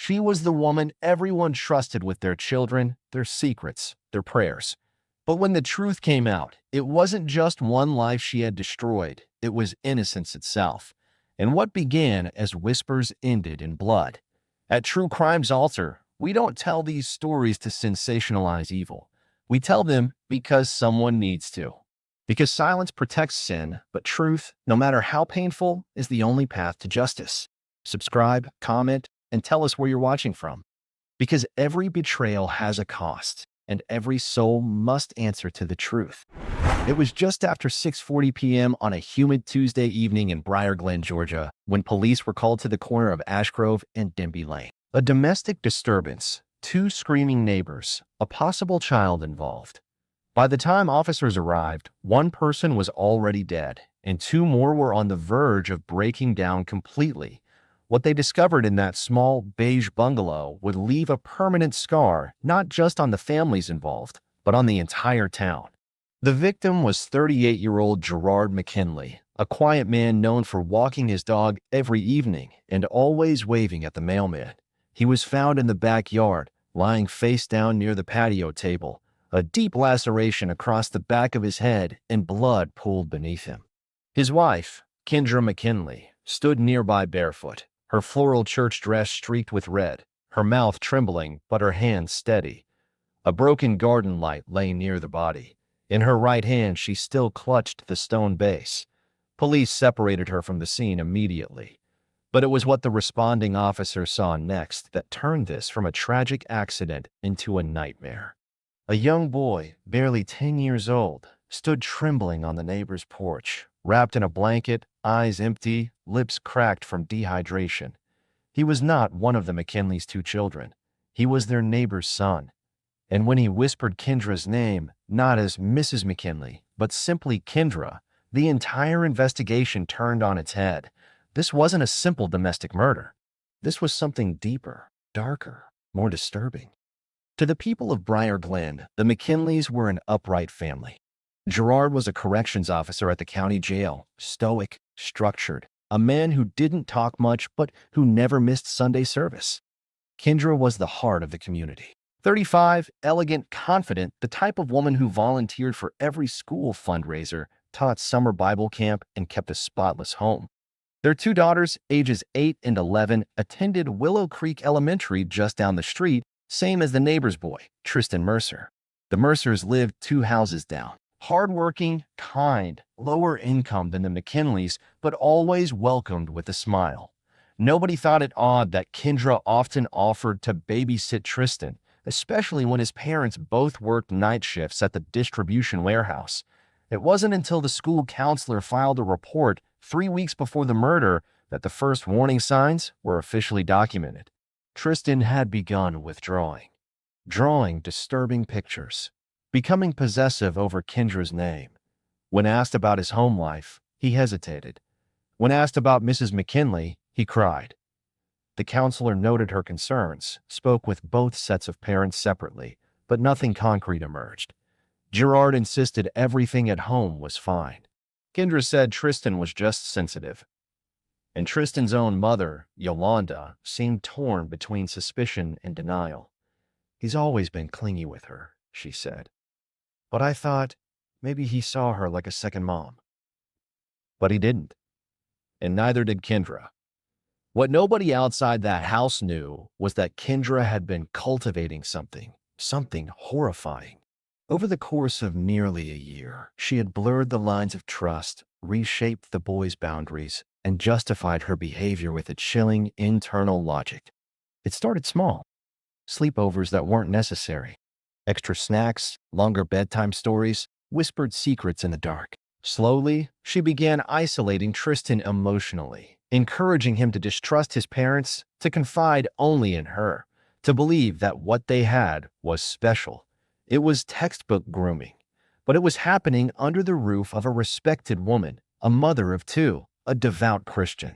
She was the woman everyone trusted with their children, their secrets, their prayers. But when the truth came out, it wasn't just one life she had destroyed, it was innocence itself. And what began as whispers ended in blood. At True Crime's altar, we don't tell these stories to sensationalize evil. We tell them because someone needs to. Because silence protects sin, but truth, no matter how painful, is the only path to justice. Subscribe, comment, and tell us where you're watching from. Because every betrayal has a cost, and every soul must answer to the truth. It was just after 6:40 p.m. on a humid Tuesday evening in Briar Glen, Georgia, when police were called to the corner of Ashgrove and Denby Lane. A domestic disturbance, two screaming neighbors, a possible child involved. By the time officers arrived, one person was already dead, and two more were on the verge of breaking down completely. What they discovered in that small, beige bungalow would leave a permanent scar not just on the families involved, but on the entire town. The victim was 38-year-old Gerard McKinley, a quiet man known for walking his dog every evening and always waving at the mailman. He was found in the backyard, lying face down near the patio table, a deep laceration across the back of his head and blood pooled beneath him. His wife, Kendra McKinley, stood nearby barefoot, her floral church dress streaked with red, her mouth trembling but her hands steady. A broken garden light lay near the body. In her right hand, she still clutched the stone base. Police separated her from the scene immediately. But it was what the responding officer saw next that turned this from a tragic accident into a nightmare. A young boy, barely 10 years old, stood trembling on the neighbor's porch, wrapped in a blanket, eyes empty, lips cracked from dehydration. He was not one of the McKinleys' two children. He was their neighbor's son. And when he whispered Kendra's name, not as Mrs. McKinley, but simply Kendra, the entire investigation turned on its head. This wasn't a simple domestic murder. This was something deeper, darker, more disturbing. To the people of Briar Glen, the McKinleys were an upright family. Gerard was a corrections officer at the county jail, stoic, structured, a man who didn't talk much but who never missed Sunday service. Kendra was the heart of the community. 35, elegant, confident, the type of woman who volunteered for every school fundraiser, taught summer Bible camp, and kept a spotless home. Their two daughters, ages 8 and 11, attended Willow Creek Elementary just down the street, same as the neighbor's boy, Tristan Mercer. The Mercers lived 2 houses down. Hardworking, kind, lower income than the McKinleys, but always welcomed with a smile. Nobody thought it odd that Kendra often offered to babysit Tristan, especially when his parents both worked night shifts at the distribution warehouse. It wasn't until the school counselor filed a report 3 weeks before the murder that the first warning signs were officially documented. Tristan had begun withdrawing, drawing disturbing pictures, becoming possessive over Kendra's name. When asked about his home life, he hesitated. When asked about Mrs. McKinley, he cried. The counselor noted her concerns, spoke with both sets of parents separately, but nothing concrete emerged. Gerard insisted everything at home was fine. Kendra said Tristan was just sensitive. And Tristan's own mother, Yolanda, seemed torn between suspicion and denial. He's always been clingy with her, she said. But I thought maybe he saw her like a second mom. But he didn't. And neither did Kendra. What nobody outside that house knew was that Kendra had been cultivating something horrifying. Over the course of nearly a year, she had blurred the lines of trust, reshaped the boys' boundaries, and justified her behavior with a chilling internal logic. It started small. Sleepovers that weren't necessary. Extra snacks, longer bedtime stories, whispered secrets in the dark. Slowly, she began isolating Tristan emotionally, encouraging him to distrust his parents, to confide only in her, to believe that what they had was special. It was textbook grooming, but it was happening under the roof of a respected woman, a mother of 2, a devout Christian.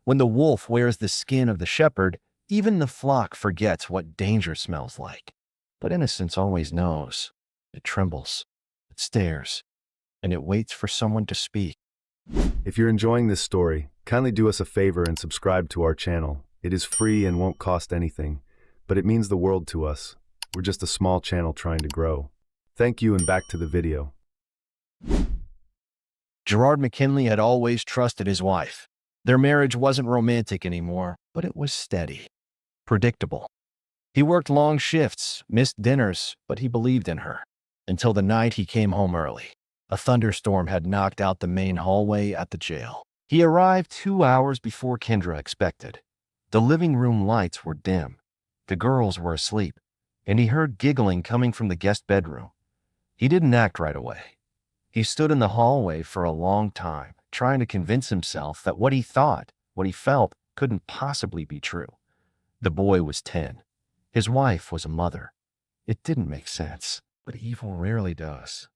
When the wolf wears the skin of the shepherd, even the flock forgets what danger smells like. But innocence always knows. It trembles, it stares, and it waits for someone to speak. If you're enjoying this story, kindly do us a favor and subscribe to our channel. It is free and won't cost anything, but it means the world to us. We're just a small channel trying to grow. Thank you and back to the video. Gerard McKinley had always trusted his wife. Their marriage wasn't romantic anymore, but it was steady, predictable. He worked long shifts, missed dinners, but he believed in her. Until the night he came home early. A thunderstorm had knocked out the main hallway at the jail. He arrived 2 hours before Kendra expected. The living room lights were dim. The girls were asleep, and he heard giggling coming from the guest bedroom. He didn't act right away. He stood in the hallway for a long time, trying to convince himself that what he thought, what he felt, couldn't possibly be true. The boy was 10. His wife was a mother. It didn't make sense, but evil rarely does.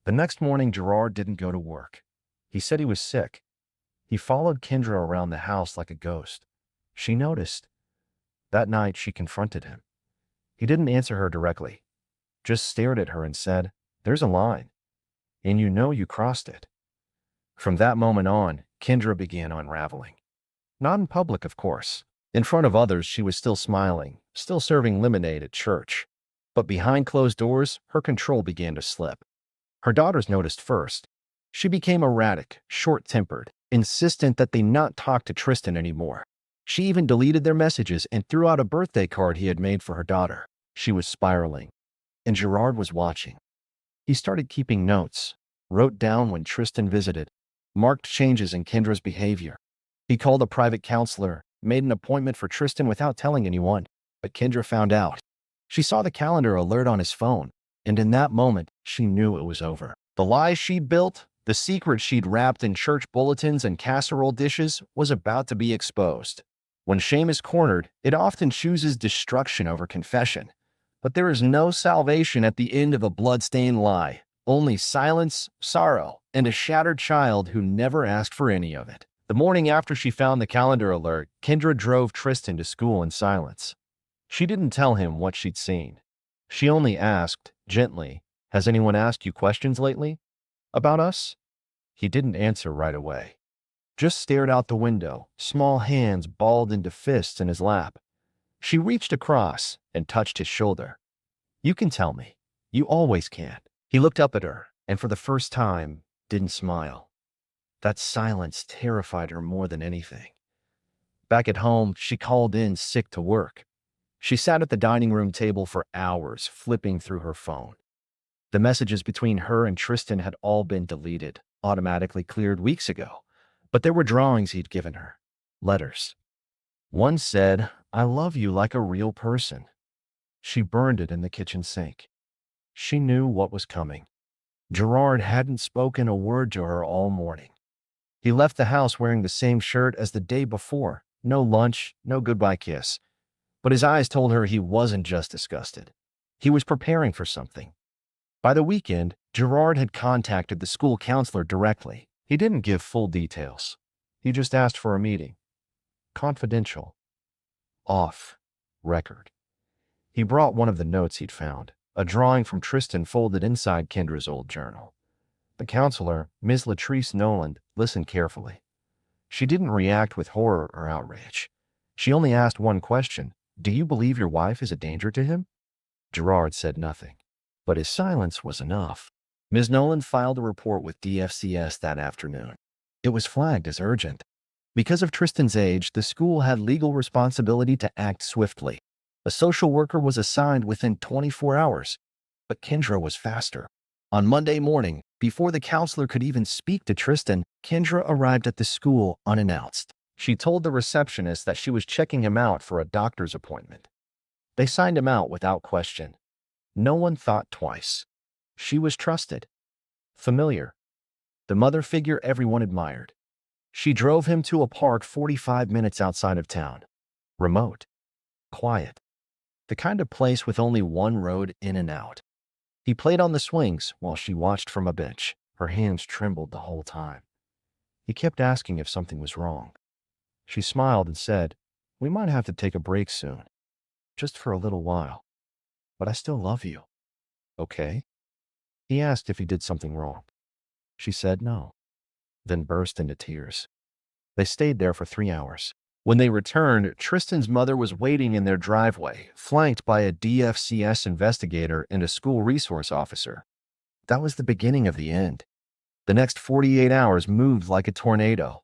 The next morning, Gerard didn't go to work. He said he was sick. He followed Kendra around the house like a ghost. She noticed. That night, she confronted him. He didn't answer her directly, just stared at her and said, "There's a line, and you know you crossed it." From that moment on, Kendra began unraveling. Not in public, of course. In front of others, she was still smiling, still serving lemonade at church. But behind closed doors, her control began to slip. Her daughters noticed first. She became erratic, short-tempered, insistent that they not talk to Tristan anymore. She even deleted their messages and threw out a birthday card he had made for her daughter. She was spiraling, and Gerard was watching. He started keeping notes, wrote down when Tristan visited, marked changes in Kendra's behavior. He called a private counselor, made an appointment for Tristan without telling anyone, but Kendra found out. She saw the calendar alert on his phone, and in that moment, she knew it was over. The lie she'd built, the secret she'd wrapped in church bulletins and casserole dishes, was about to be exposed. When shame is cornered, it often chooses destruction over confession. But there is no salvation at the end of a blood-stained lie. Only silence, sorrow, and a shattered child who never asked for any of it. The morning after she found the calendar alert, Kendra drove Tristan to school in silence. She didn't tell him what she'd seen. She only asked, gently, "Has anyone asked you questions lately? About us?" He didn't answer right away. Just stared out the window, small hands balled into fists in his lap. She reached across and touched his shoulder. "You can tell me. You always can." He looked up at her, and for the first time, didn't smile. That silence terrified her more than anything. Back at home, she called in sick to work. She sat at the dining room table for hours, flipping through her phone. The messages between her and Tristan had all been deleted, automatically cleared weeks ago. But there were drawings he'd given her. Letters. One said, "I love you like a real person." She burned it in the kitchen sink. She knew what was coming. Gerard hadn't spoken a word to her all morning. He left the house wearing the same shirt as the day before. No lunch, no goodbye kiss. But his eyes told her he wasn't just disgusted. He was preparing for something. By the weekend, Gerard had contacted the school counselor directly. He didn't give full details. He just asked for a meeting. Confidential. Off. Record. He brought one of the notes he'd found, a drawing from Tristan folded inside Kendra's old journal. The counselor, Ms. Latrice Noland, listened carefully. She didn't react with horror or outrage. She only asked one question. "Do you believe your wife is a danger to him?" Gerard said nothing, but his silence was enough. Ms. Noland filed a report with DFCS that afternoon. It was flagged as urgent. Because of Tristan's age, the school had legal responsibility to act swiftly. A social worker was assigned within 24 hours, but Kendra was faster. On Monday morning, before the counselor could even speak to Tristan, Kendra arrived at the school unannounced. She told the receptionist that she was checking him out for a doctor's appointment. They signed him out without question. No one thought twice. She was trusted. Familiar. The mother figure everyone admired. She drove him to a park 45 minutes outside of town. Remote. Quiet. The kind of place with only one road in and out. He played on the swings while she watched from a bench. Her hands trembled the whole time. He kept asking if something was wrong. She smiled and said, "We might have to take a break soon. Just for a little while. But I still love you." "Okay." He asked if he did something wrong. She said no, then burst into tears. They stayed there for 3 hours. When they returned, Tristan's mother was waiting in their driveway, flanked by a DFCS investigator and a school resource officer. That was the beginning of the end. The next 48 hours moved like a tornado.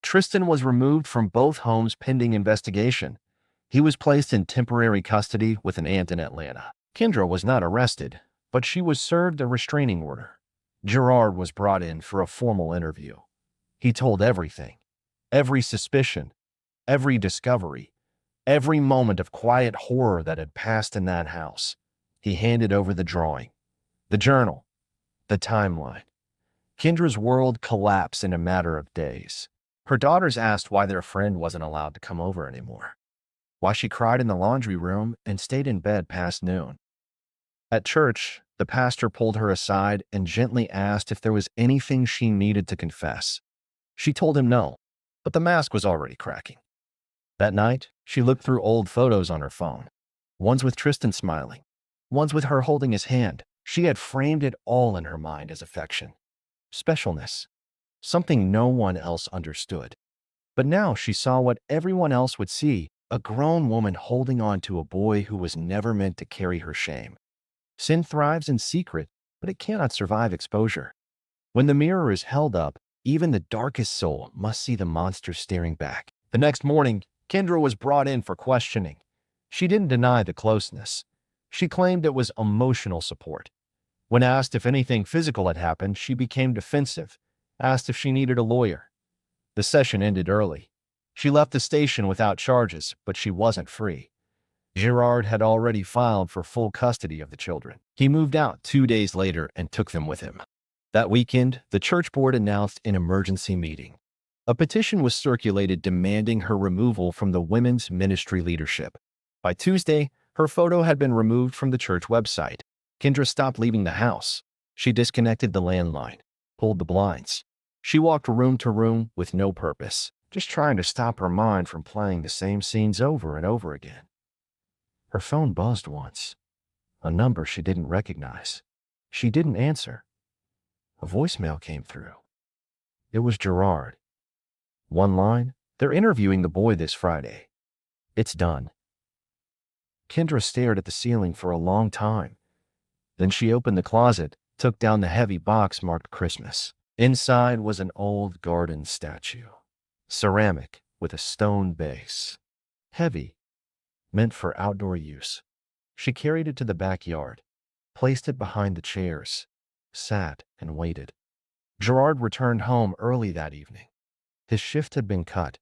Tristan was removed from both homes pending investigation. He was placed in temporary custody with an aunt in Atlanta. Kendra was not arrested, but she was served a restraining order. Gerard was brought in for a formal interview. He told everything, every suspicion, every discovery, every moment of quiet horror that had passed in that house. He handed over the drawing, the journal, the timeline. Kendra's world collapsed in a matter of days. Her daughters asked why their friend wasn't allowed to come over anymore, why she cried in the laundry room and stayed in bed past noon. At church, the pastor pulled her aside and gently asked if there was anything she needed to confess. She told him no, but the mask was already cracking. That night, she looked through old photos on her phone. Ones with Tristan smiling, ones with her holding his hand. She had framed it all in her mind as affection, specialness, something no one else understood. But now she saw what everyone else would see, a grown woman holding on to a boy who was never meant to carry her shame. Sin thrives in secret, but it cannot survive exposure. When the mirror is held up, even the darkest soul must see the monster staring back. The next morning, Kendra was brought in for questioning. She didn't deny the closeness. She claimed it was emotional support. When asked if anything physical had happened, she became defensive, asked if she needed a lawyer. The session ended early. She left the station without charges, but she wasn't free. Gerard had already filed for full custody of the children. He moved out 2 days later and took them with him. That weekend, the church board announced an emergency meeting. A petition was circulated demanding her removal from the women's ministry leadership. By Tuesday, her photo had been removed from the church website. Kendra stopped leaving the house. She disconnected the landline, pulled the blinds. She walked room to room with no purpose, just trying to stop her mind from playing the same scenes over and over again. Her phone buzzed once, a number she didn't recognize. She didn't answer. A voicemail came through. It was Gerard. One line, "They're interviewing the boy this Friday. It's done." Kendra stared at the ceiling for a long time. Then she opened the closet, took down the heavy box marked Christmas. Inside was an old garden statue, ceramic with a stone base. Heavy, meant for outdoor use. She carried it to the backyard, placed it behind the chairs, sat and waited. Gerard returned home early that evening. His shift had been cut.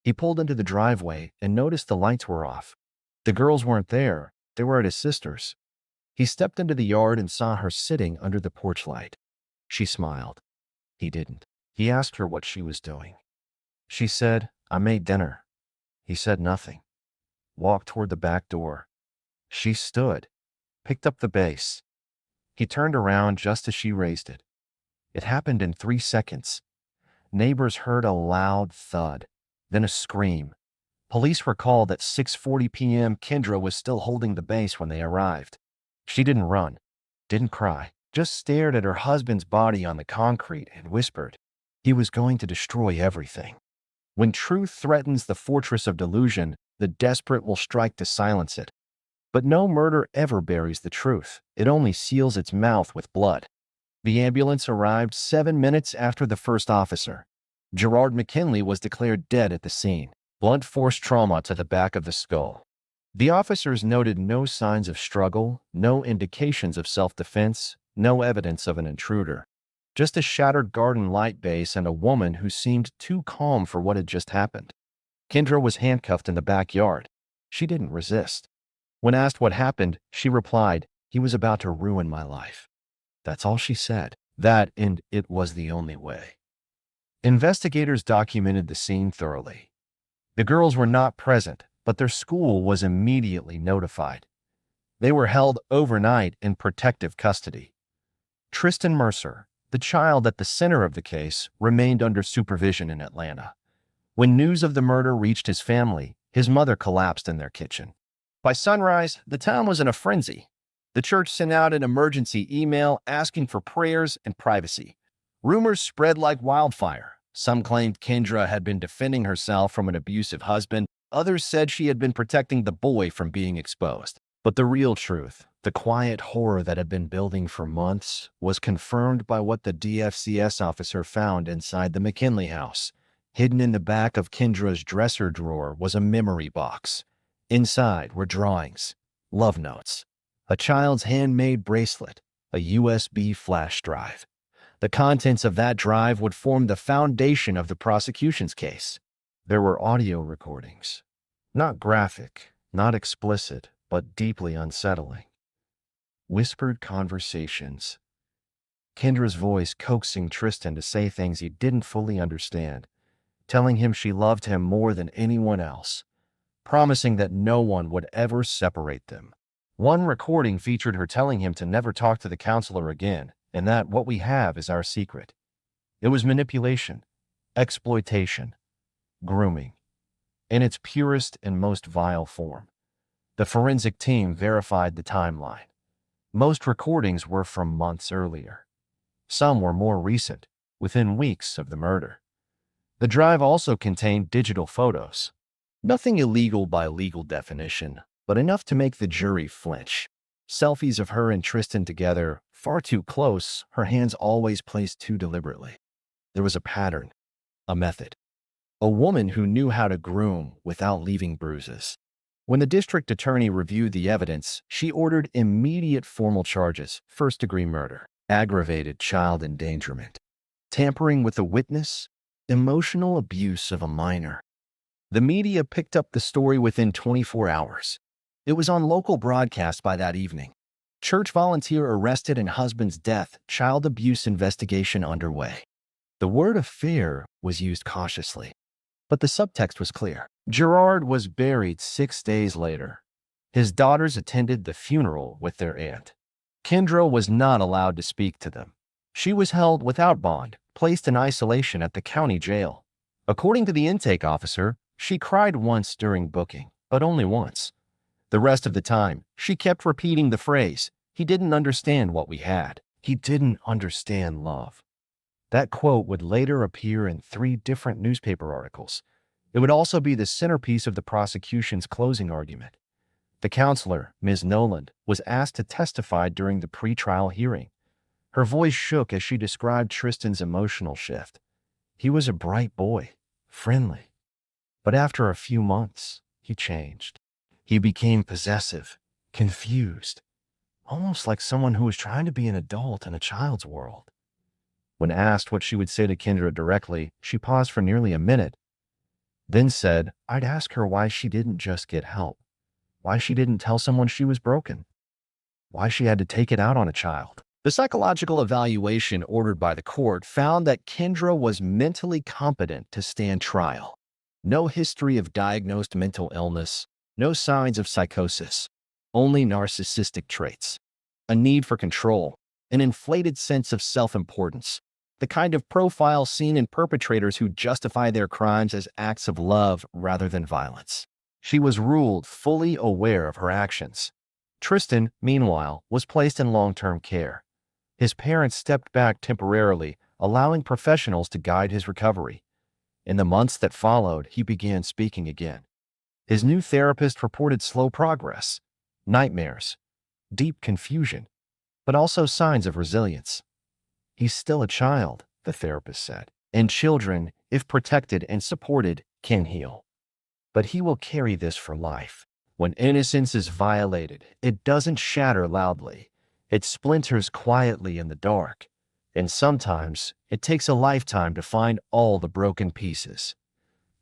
He pulled into the driveway and noticed the lights were off. The girls weren't there. They were at his sister's. He stepped into the yard and saw her sitting under the porch light. She smiled. He didn't. He asked her what she was doing. She said, "I made dinner." He said nothing. Walked toward the back door. She stood, picked up the base. He turned around just as she raised it. It happened in 3 seconds. Neighbors heard a loud thud, then a scream. Police were called at 6:40 p.m. Kendra was still holding the base when they arrived. She didn't run, didn't cry, just stared at her husband's body on the concrete and whispered, "He was going to destroy everything." When truth threatens the fortress of delusion, the desperate will strike to silence it. But no murder ever buries the truth. It only seals its mouth with blood. The ambulance arrived 7 minutes after the first officer. Gerard McKinley was declared dead at the scene. Blunt force trauma to the back of the skull. The officers noted no signs of struggle, no indications of self-defense, no evidence of an intruder. Just a shattered garden light base and a woman who seemed too calm for what had just happened. Kendra was handcuffed in the backyard. She didn't resist. When asked what happened, she replied, "He was about to ruin my life." That's all she said. That, and it was the only way. Investigators documented the scene thoroughly. The girls were not present, but their school was immediately notified. They were held overnight in protective custody. Tristan Mercer, the child at the center of the case, remained under supervision in Atlanta. When news of the murder reached his family, his mother collapsed in their kitchen. By sunrise, the town was in a frenzy. The church sent out an emergency email asking for prayers and privacy. Rumors spread like wildfire. Some claimed Kendra had been defending herself from an abusive husband. Others said she had been protecting the boy from being exposed. But the real truth, the quiet horror that had been building for months, was confirmed by what the DFCS officer found inside the McKinley house. Hidden in the back of Kendra's dresser drawer was a memory box. Inside were drawings, love notes, a child's handmade bracelet, a USB flash drive. The contents of that drive would form the foundation of the prosecution's case. There were audio recordings. Not graphic, not explicit, but deeply unsettling. Whispered conversations. Kendra's voice coaxing Tristan to say things he didn't fully understand, telling him she loved him more than anyone else, promising that no one would ever separate them. One recording featured her telling him to never talk to the counselor again, and that what we have is our secret. It was manipulation, exploitation, grooming, in its purest and most vile form. The forensic team verified the timeline. Most recordings were from months earlier. Some were more recent, within weeks of the murder. The drive also contained digital photos. Nothing illegal by legal definition, but enough to make the jury flinch. Selfies of her and Tristan together, far too close, her hands always placed too deliberately. There was a pattern, a method. A woman who knew how to groom without leaving bruises. When the district attorney reviewed the evidence, she ordered immediate formal charges: first-degree murder, aggravated child endangerment, tampering with a witness, emotional abuse of a minor. The media picked up the story within 24 hours. It was on local broadcast by that evening. Church volunteer arrested in husband's death, child abuse investigation underway. The word affair was used cautiously, but the subtext was clear. Gerard was buried 6 days later. His daughters attended the funeral with their aunt. Kendra was not allowed to speak to them. She was held without bond, placed in isolation at the county jail. According to the intake officer, she cried once during booking, but only once. The rest of the time, she kept repeating the phrase, "He didn't understand what we had. He didn't understand love." That quote would later appear in 3 different newspaper articles. It would also be the centerpiece of the prosecution's closing argument. The counselor, Ms. Noland, was asked to testify during the pretrial hearing. Her voice shook as she described Tristan's emotional shift. He was a bright boy, friendly. But after a few months, he changed. He became possessive, confused, almost like someone who was trying to be an adult in a child's world. When asked what she would say to Kendra directly, she paused for nearly a minute, then said, "I'd ask her why she didn't just get help, why she didn't tell someone she was broken, why she had to take it out on a child." The psychological evaluation ordered by the court found that Kendra was mentally competent to stand trial. No history of diagnosed mental illness, no signs of psychosis, only narcissistic traits, a need for control, an inflated sense of self-importance, the kind of profile seen in perpetrators who justify their crimes as acts of love rather than violence. She was ruled fully aware of her actions. Tristan, meanwhile, was placed in long-term care. His parents stepped back temporarily, allowing professionals to guide his recovery. In the months that followed, he began speaking again. His new therapist reported slow progress, nightmares, deep confusion, but also signs of resilience. "He's still a child," the therapist said, "and children, if protected and supported, can heal. But he will carry this for life. When innocence is violated, it doesn't shatter loudly. It splinters quietly in the dark. And sometimes, it takes a lifetime to find all the broken pieces."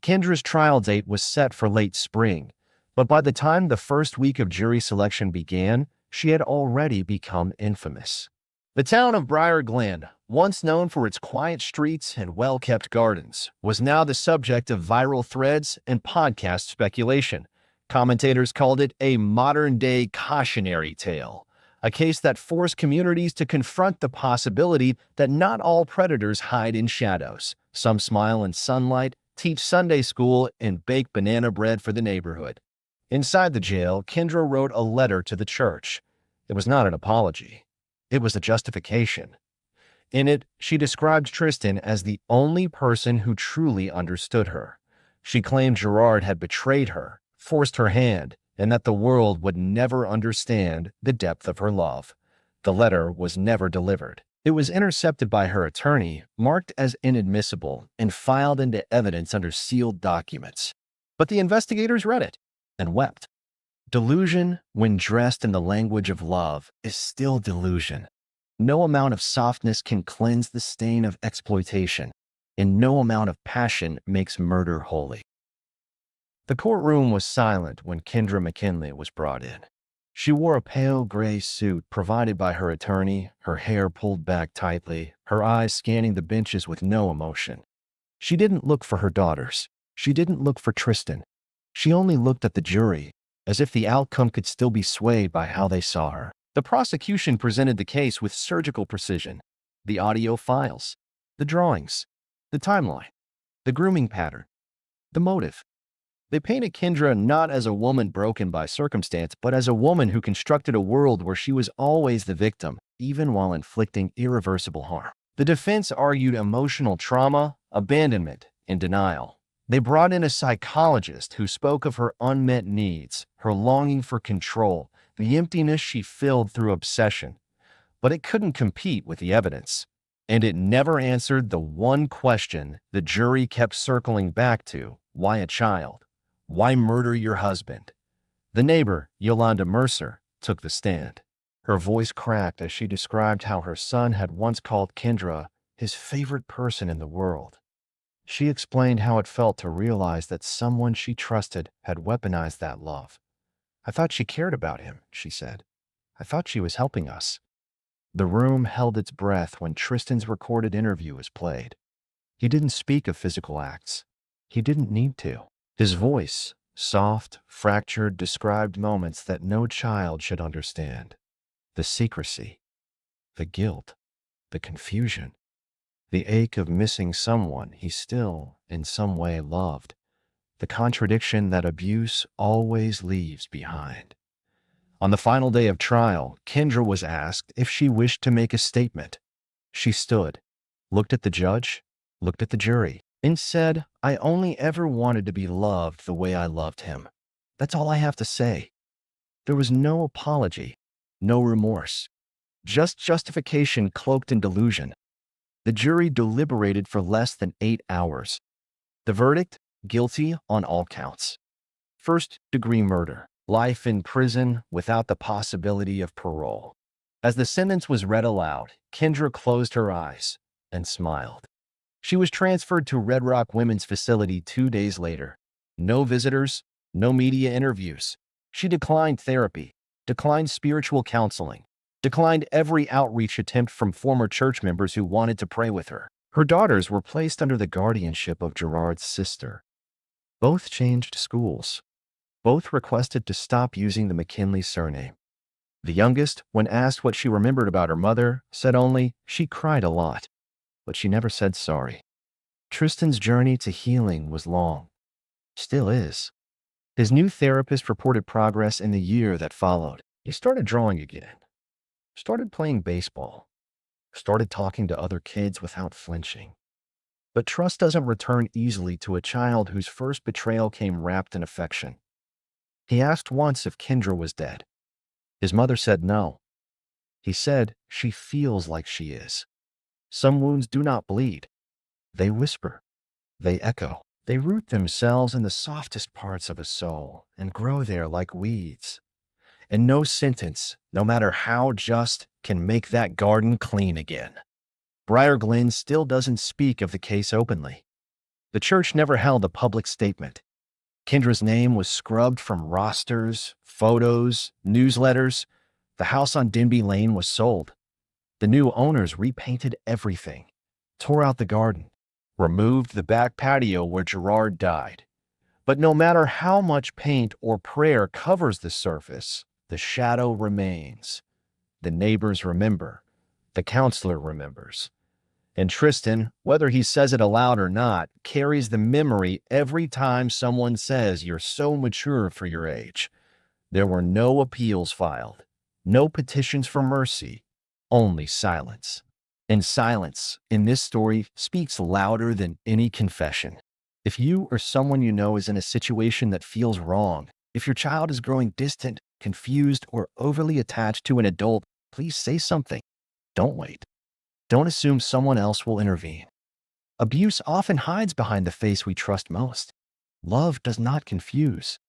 Kendra's trial date was set for late spring, but by the time the first week of jury selection began, she had already become infamous. The town of Briar Glen, once known for its quiet streets and well-kept gardens, was now the subject of viral threads and podcast speculation. Commentators called it a modern-day cautionary tale, a case that forced communities to confront the possibility that not all predators hide in shadows. Some smile in sunlight, teach Sunday school, and bake banana bread for the neighborhood. Inside the jail, Kendra wrote a letter to the church. It was not an apology. It was a justification. In it, she described Tristan as the only person who truly understood her. She claimed Gerard had betrayed her, forced her hand, and that the world would never understand the depth of her love. The letter was never delivered. It was intercepted by her attorney, marked as inadmissible, and filed into evidence under sealed documents. But the investigators read it and wept. Delusion, when dressed in the language of love, is still delusion. No amount of softness can cleanse the stain of exploitation, and no amount of passion makes murder holy. The courtroom was silent when Kendra McKinley was brought in. She wore a pale gray suit provided by her attorney, her hair pulled back tightly, her eyes scanning the benches with no emotion. She didn't look for her daughters. She didn't look for Tristan. She only looked at the jury, as if the outcome could still be swayed by how they saw her. The prosecution presented the case with surgical precision. The audio files, the drawings, the timeline, the grooming pattern, the motive. They painted Kendra not as a woman broken by circumstance, but as a woman who constructed a world where she was always the victim, even while inflicting irreversible harm. The defense argued emotional trauma, abandonment, and denial. They brought in a psychologist who spoke of her unmet needs, her longing for control, the emptiness she filled through obsession. But it couldn't compete with the evidence. And it never answered the one question the jury kept circling back to: why a child? Why murder your husband? The neighbor, Yolanda Mercer, took the stand. Her voice cracked as she described how her son had once called Kendra his favorite person in the world. She explained how it felt to realize that someone she trusted had weaponized that love. "I thought she cared about him," she said. "I thought she was helping us." The room held its breath when Tristan's recorded interview was played. He didn't speak of physical acts. He didn't need to. His voice, soft, fractured, described moments that no child should understand. The secrecy, the guilt, the confusion, the ache of missing someone he still, in some way, loved. The contradiction that abuse always leaves behind. On the final day of trial, Kendra was asked if she wished to make a statement. She stood, looked at the judge, looked at the jury, and said, "I only ever wanted to be loved the way I loved him. That's all I have to say." There was no apology, no remorse, just justification cloaked in delusion. The jury deliberated for less than 8 hours. The verdict: guilty on all counts. First-degree murder, life in prison without the possibility of parole. As the sentence was read aloud, Kendra closed her eyes and smiled. She was transferred to Red Rock Women's Facility 2 days later. No visitors, no media interviews. She declined therapy, declined spiritual counseling, declined every outreach attempt from former church members who wanted to pray with her. Her daughters were placed under the guardianship of Gerard's sister. Both changed schools. Both requested to stop using the McKinley surname. The youngest, when asked what she remembered about her mother, said only, "She cried a lot, but she never said sorry." Tristan's journey to healing was long. Still is. His new therapist reported progress in the year that followed. He started drawing again, started playing baseball, started talking to other kids without flinching. But trust doesn't return easily to a child whose first betrayal came wrapped in affection. He asked once if Kendra was dead. His mother said no. He said, "She feels like she is." Some wounds do not bleed. They whisper. They echo. They root themselves in the softest parts of a soul and grow there like weeds. And no sentence, no matter how just, can make that garden clean again. Briar Glen still doesn't speak of the case openly. The church never held a public statement. Kendra's name was scrubbed from rosters, photos, newsletters. The house on Denby Lane was sold. The new owners repainted everything, tore out the garden, removed the back patio where Gerard died. But no matter how much paint or prayer covers the surface, the shadow remains. The neighbors remember. The counselor remembers. And Tristan, whether he says it aloud or not, carries the memory every time someone says, "You're so mature for your age." There were no appeals filed, no petitions for mercy, only silence. And silence in this story speaks louder than any confession. If you or someone you know is in a situation that feels wrong, if your child is growing distant, confused, or overly attached to an adult, please say something. Don't wait. Don't assume someone else will intervene. Abuse often hides behind the face we trust most. Love does not confuse.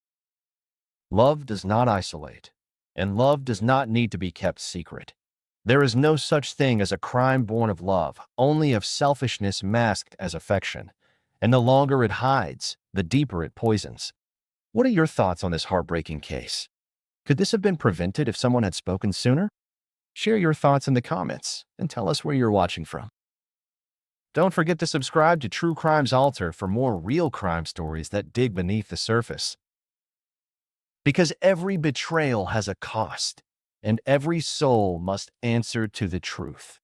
Love does not isolate. And love does not need to be kept secret. There is no such thing as a crime born of love, only of selfishness masked as affection. And the longer it hides, the deeper it poisons. What are your thoughts on this heartbreaking case? Could this have been prevented if someone had spoken sooner? Share your thoughts in the comments and tell us where you're watching from. Don't forget to subscribe to True Crimes Alter for more real crime stories that dig beneath the surface. Because every betrayal has a cost, and every soul must answer to the truth.